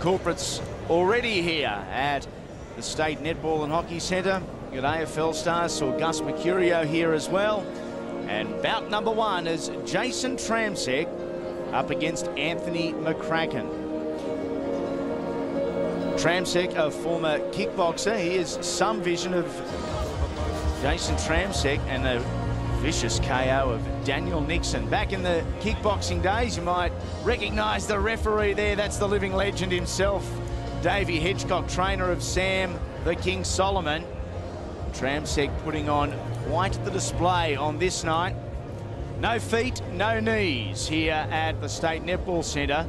culprits already here at the State Netball and Hockey Centre. Good AFL stars, saw Gus Mercurio here as well. And bout number one is Jason Tramsek up against Anthony McCracken. Tramsek, a former kickboxer, he has some vision of Jason Tramsek and a vicious KO of Daniel Nixon. Back in the kickboxing days, you might recognise the referee there. That's the living legend himself, Davey Hitchcock, trainer of Sam the King Solomon. Tramsek putting on quite the display on this night. No feet, no knees here at the State Netball Centre.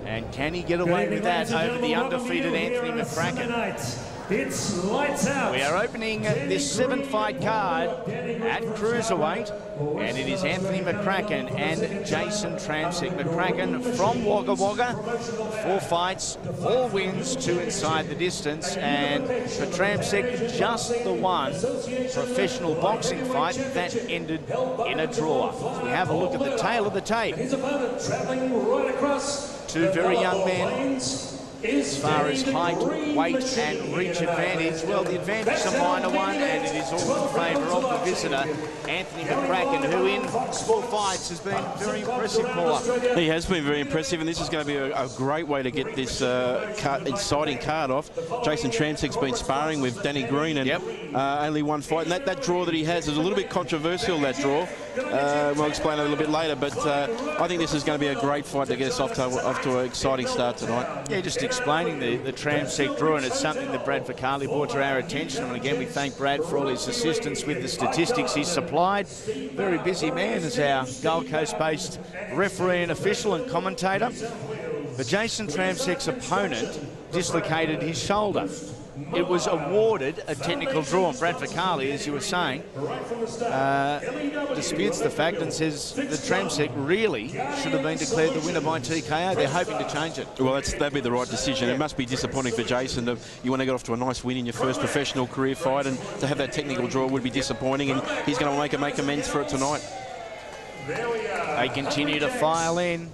And can he get away with that over the undefeated Anthony McCracken? It's lights out. We are opening this 7-fight card at Cruiserweight, and it is Anthony McCracken and Jason Tramsek. McCracken from Wagga Wagga, 4 fights, 4 wins, 2 inside the distance, and for Tramsek, just the one professional boxing fight that ended in a draw. We have a look at the tail of the tape. His opponent traveling right across. 2 very young men. As far as height, weight and reach advantage, well, the advantage is a minor one, and it is all in favour of the visitor, Anthony McCracken, who in 4 fights has been very impressive, Paula. He has been very impressive, and this is going to be a great way to get this exciting card off. Jason Tramsek's been sparring with Danny Green, and only 1 fight, and that draw that he has is a little bit controversial, that draw. We'll explain a little bit later, but I think this is going to be a great fight to get us off to an exciting start tonight. Yeah, just explaining the Tramsek draw, and it's something that Brad Ficali brought to our attention. And again, we thank Brad for all his assistance with the statistics he's supplied. Very busy man as our Gold Coast-based referee and official and commentator. But Jason Tramsek's opponent dislocated his shoulder. It was awarded a technical draw, and Brad Ficali, as you were saying, disputes the fact and says that Tramsek really should have been declared the winner by TKO. They're hoping to change it. Well, that'd be the right decision. It must be disappointing for Jason. You want to get off to a nice win in your first professional career fight, and to have that technical draw would be disappointing, and he's going to make amends for it tonight. They continue to file in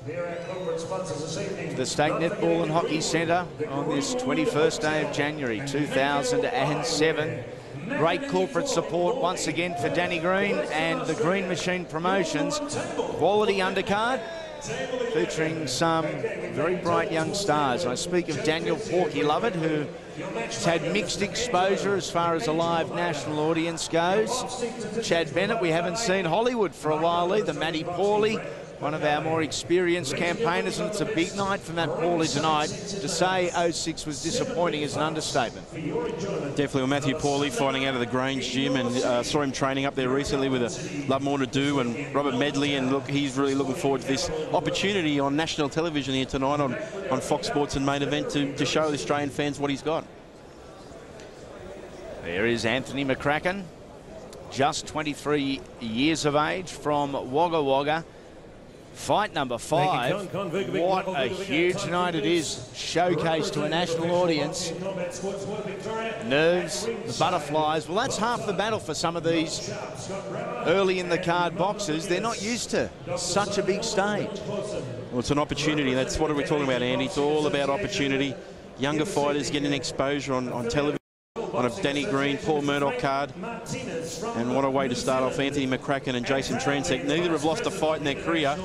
the State Netball and Hockey Centre on this 21st day of January 2007. Great corporate support once again for Danny Green and the Green Machine Promotions. Quality undercard featuring some very bright young stars. I speak of Daniel Porky Lovett, who has had mixed exposure as far as a live national audience goes. Chad Bennett, we haven't seen Hollywood for a while either. Matty Pawley, one of our more experienced campaigners, and it's a big night for Matt Pawley tonight. To say 06 was disappointing is an understatement. Definitely. Well, Matthew Pawley fighting out of the Grange gym, and saw him training up there recently with Love More to Do and Robert Medley, and look, he's really looking forward to this opportunity on national television here tonight on Fox Sports and Main Event to show the Australian fans what he's got. There is Anthony McCracken, just 23 years of age, from Wagga Wagga. Fight number 5. What a huge night it is. Showcase to a national audience. Nerves, the butterflies. Well, that's half the battle for some of these early in the card boxers. They're not used to such a big stage. Well, it's an opportunity. That's what we're talking about, Andy. It's all about opportunity. Younger fighters getting exposure on television, on a Danny Green, Paul Murdoch card. And what a way to start off Anthony McCracken and Jason Tramsek. Neither have lost a fight in their career,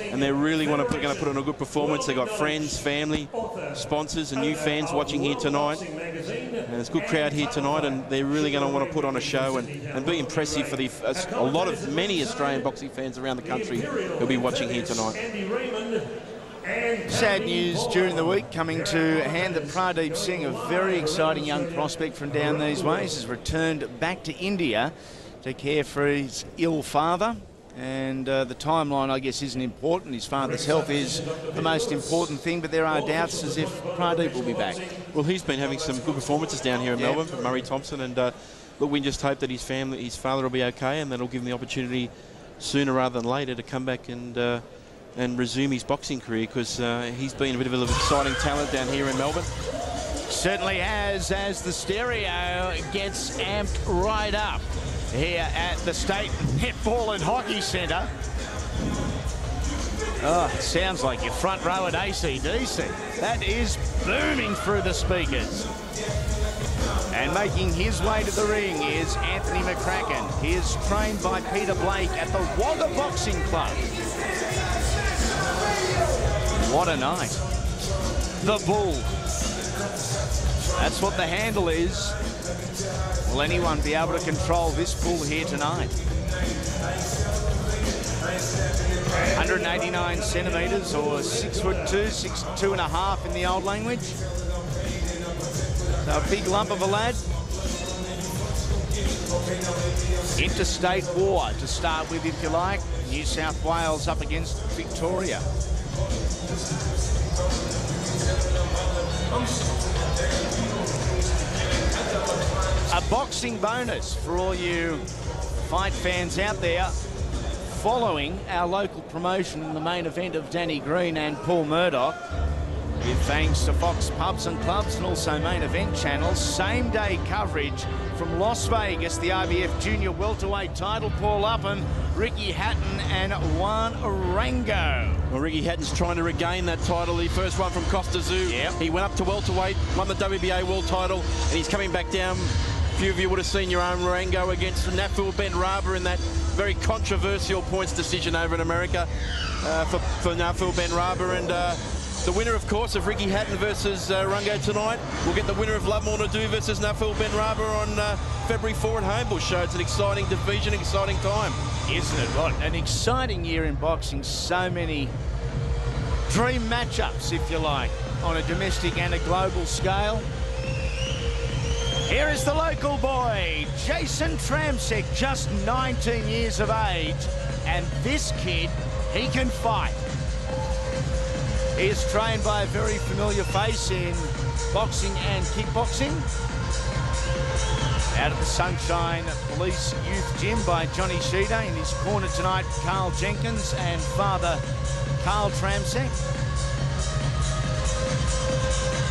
and they really going to put on a good performance. They've got friends, family, sponsors and new fans watching here tonight. And there's a good crowd here tonight, and they're really going to want to put on a show and be impressive for many Australian boxing fans around the country who'll be watching here tonight. Sad news during the week coming to hand that Pradeep Singh, a very exciting young prospect from down these ways, has returned back to India to care for his ill father. And the timeline, I guess, isn't important. His father's health is the most important thing, but there are doubts as if Pradeep will be back. Well, he's been having some good performances down here in Melbourne for Murray Thompson, and look, we just hope that his father will be okay, and that'll give him the opportunity sooner rather than later to come back and resume his boxing career, because he's been a bit of an exciting talent down here in Melbourne. Certainly has, as the stereo gets amped right up here at the State Netball and Hockey Centre. Oh, it sounds like your front row at AC/DC. That is booming through the speakers. And making his way to the ring is Anthony McCracken. He is trained by Peter Blake at the Wagga Boxing Club. What a night. The Bull. That's what the handle is. Will anyone be able to control this bull here tonight? 189 centimetres, or 6'2", 6'2.5" in the old language. So a big lump of a lad. Interstate war to start with, if you like. New South Wales up against Victoria. A boxing bonus for all you fight fans out there. Following our local promotion in the main event of Danny Green and Paul Murdoch, with thanks to Fox Pubs and Clubs and also main event channels, same day coverage from Las Vegas, the IBF Junior Welterweight title, Paul Upham, Ricky Hatton and Juan Arango. Well, Ricky Hatton's trying to regain that title. He first won from Costa Zoo. Yep. He went up to welterweight, won the WBA world title, and he's coming back down. A few of you would have seen your own Arango against Nafil Ben Raba in that very controversial points decision over in America for Nafil Ben Raba. And the winner, of course, of Ricky Hatton versus Arango tonight. We'll get the winner of Love More Nadu versus Nafil Ben Raba on February 4 at Homebush. So it's an exciting division, exciting time. Isn't it? What an exciting year in boxing. So many dream matchups, if you like, on a domestic and a global scale. Here is the local boy, Jason Tramsek, just 19 years of age. And this kid, he can fight. He is trained by a very familiar face in boxing and kickboxing. Out at the Sunshine Police Youth Gym by Johnny Sheeder. In his corner tonight, Carl Jenkins and father Carl Tramsek.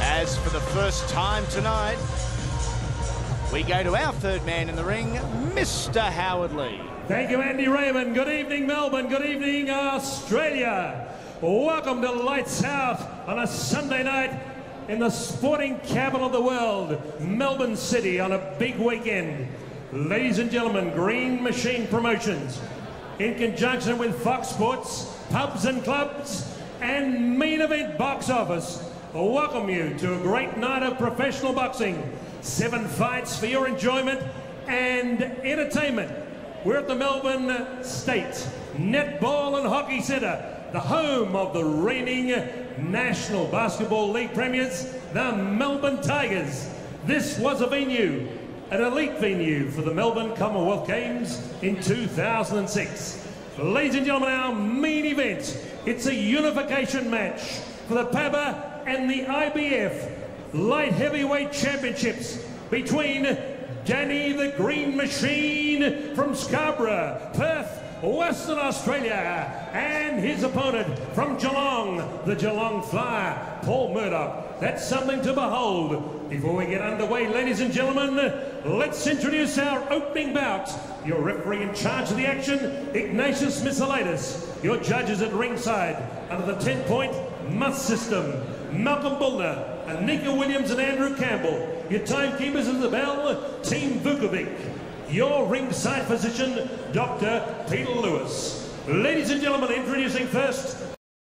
As for the first time tonight, we go to our third man in the ring, Mr. Howard Lee. Thank you, Andy Raymond. Good evening, Melbourne. Good evening, Australia. Welcome to Lights Out on a Sunday night in the sporting capital of the world, Melbourne City, on a big weekend. Ladies and gentlemen, Green Machine Promotions, in conjunction with Fox Sports, Pubs and Clubs, and Main Event Box Office, welcome you to a great night of professional boxing. 7 fights for your enjoyment and entertainment. We're at the Melbourne State Netball and Hockey Centre, the home of the reigning National Basketball League premiers, the Melbourne Tigers. This was a venue, an elite venue for the Melbourne Commonwealth Games in 2006. Ladies and gentlemen, our main event, it's a unification match for the PABA and the IBF Light Heavyweight Championships between Danny the Green Machine from Scarborough, Perth, Western Australia, and his opponent from Geelong, the Geelong Flyer, Paul Murdoch. That's something to behold. Before we get underway, ladies and gentlemen, let's introduce our opening bout. Your referee in charge of the action, Ignatius Miselitis. Your judges at ringside, under the 10-point must system, Malcolm Bullner, Anika Williams and Andrew Campbell. Your timekeepers at the bell, Team Vukovic. Your ringside physician, Dr. Peter Lewis. Ladies and gentlemen, introducing first,